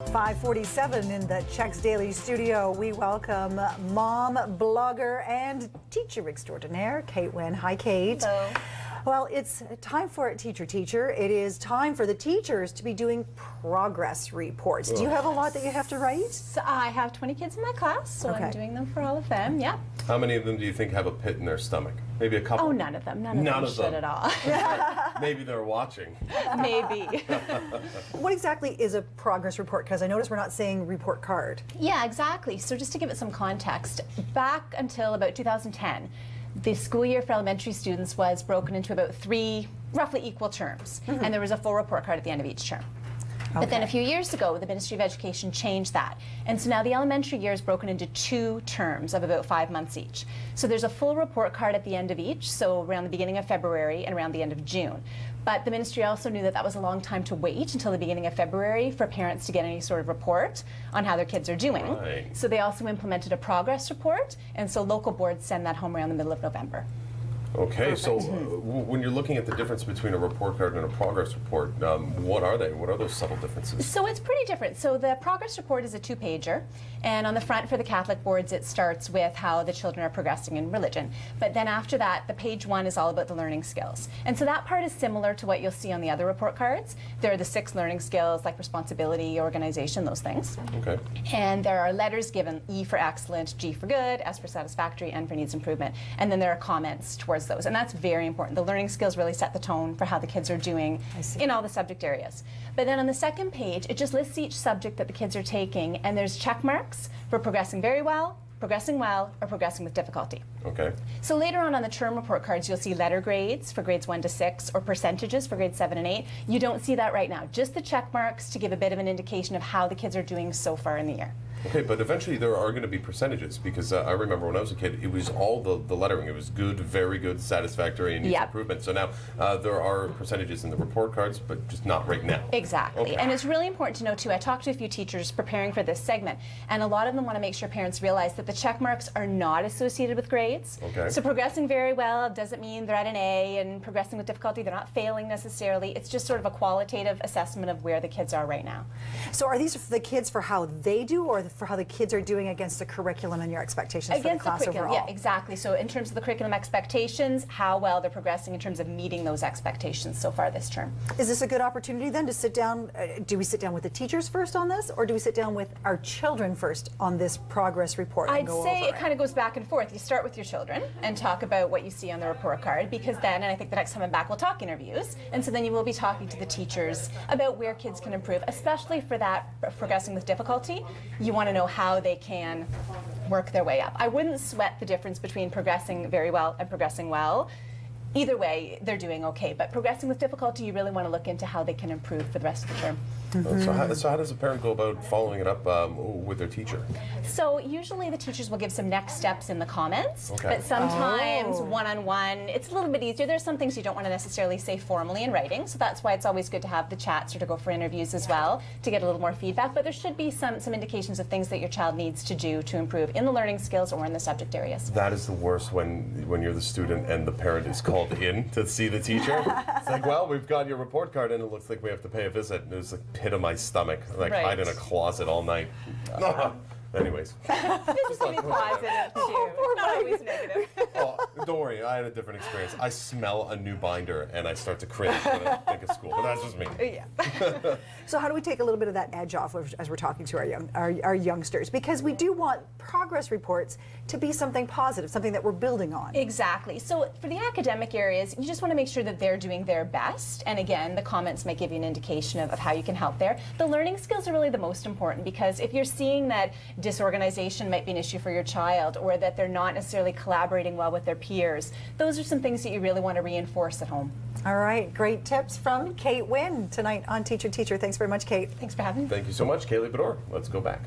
5:47 in the CHEX Daily Studio. We welcome mom, blogger, and teacher extraordinaire, Kate Winn. Hi, Kate. Hello. Well, it's time for it, teacher. It is time for the teachers to be doing progress reports. Do you have a lot that you have to write? So I have 20 kids in my class, so I'm doing them for all of them, yeah. How many of them do you think have a pit in their stomach? Maybe a couple? Oh, none of them. None of them should at all. Maybe they're watching. Maybe. What exactly is a progress report? Because I notice we're not saying report card. Yeah, exactly. So just to give it some context, back until about 2010, the school year for elementary students was broken into about 3 roughly equal terms, and there was a full report card at the end of each term. But then a few years ago, the Ministry of Education changed that. And so now the elementary year is broken into 2 terms of about 5 months each. So there's a full report card at the end of each, so around the beginning of February and around the end of June. But the ministry also knew that that was a long time to wait until the beginning of February for parents to get any sort of report on how their kids are doing. Right. So they also implemented a progress report, and so local boards send that home around the middle of November. Okay, so when you're looking at the difference between a report card and a progress report, what are they? What are those subtle differences? So it's pretty different. So the progress report is a 2-pager, and on the front for the Catholic boards it starts with how the children are progressing in religion. But then after that, the page 1 is all about the learning skills. And so that part is similar to what you'll see on the other report cards. There are the 6 learning skills like responsibility, organization, those things. Okay. And there are letters given, E for excellent, G for good, S for satisfactory, N for needs improvement. And then there are comments towards those, and that's very important. The learning skills really set the tone for how the kids are doing in all the subject areas. But then on the second page, it just lists each subject that the kids are taking, and there's check marks for progressing very well, progressing well, or progressing with difficulty. Okay. So later on the term report cards, you'll see letter grades for grades 1 to 6 or percentages for grades 7 and 8. You don't see that right now, just the check marks to give a bit of an indication of how the kids are doing so far in the year. Okay, but eventually there are going to be percentages, because I remember when I was a kid, it was all the lettering. It was good, very good, satisfactory, and needs improvement. So now there are percentages in the report cards, but just not right now. Exactly. Okay. And it's really important to know, too, I talked to a few teachers preparing for this segment, and a lot of them want to make sure parents realize that the check marks are not associated with grades. Okay. So progressing very well doesn't mean they're at an A, and progressing with difficulty, they're not failing necessarily. It's just sort of a qualitative assessment of where the kids are right now. So are these for the kids for how they do, or for how the kids are doing against the curriculum and your expectations for the class overall? Yeah, exactly. So in terms of the curriculum expectations, how well they're progressing in terms of meeting those expectations so far this term. Is this a good opportunity then to sit down? Do we sit down with the teachers first on this, or do we sit down with our children first on this progress report? I'd say it kind of goes back and forth. You start with your children and talk about what you see on the report card, because then, and I think the next time I'm back, we'll talk interviews, and so then you will be talking to the teachers about where kids can improve, especially for that progressing with difficulty. You want to know how they can work their way up. I wouldn't sweat the difference between progressing very well and progressing well. Either way, they're doing okay, but progressing with difficulty, you really want to look into how they can improve for the rest of the term. So how does a parent go about following it up with their teacher? So usually the teachers will give some next steps in the comments, but sometimes one-on-one, it's a little bit easier. There's some things you don't want to necessarily say formally in writing, so that's why it's always good to have the chats or to go for interviews as well to get a little more feedback, but there should be some indications of things that your child needs to do to improve in the learning skills or in the subject areas. That is the worst, when you're the student and the parent is called in to see the teacher. It's like, well, we've got your report card and it looks like we have to pay a visit. And it was like pit of my stomach, like hide in a closet all night. Anyways. Just be positive too. Not always negative. Oh, don't worry, I had a different experience. I smell a new binder and I start to cringe when I think of school, but that's just me. Yeah. So how do we take a little bit of that edge off as we're talking to our youngsters? Because we do want progress reports to be something positive, something that we're building on. Exactly. So for the academic areas, you just want to make sure that they're doing their best. And again, the comments might give you an indication of how you can help there. The learning skills are really the most important, because if you're seeing that disorganization might be an issue for your child, or that they're not necessarily collaborating well with their peers, those are some things that you really want to reinforce at home. All right, great tips from Kate Winn tonight on Teacher. Thanks very much, Kate. Thanks for having me. Thank you so much, Kaylee Bedore. Let's go back.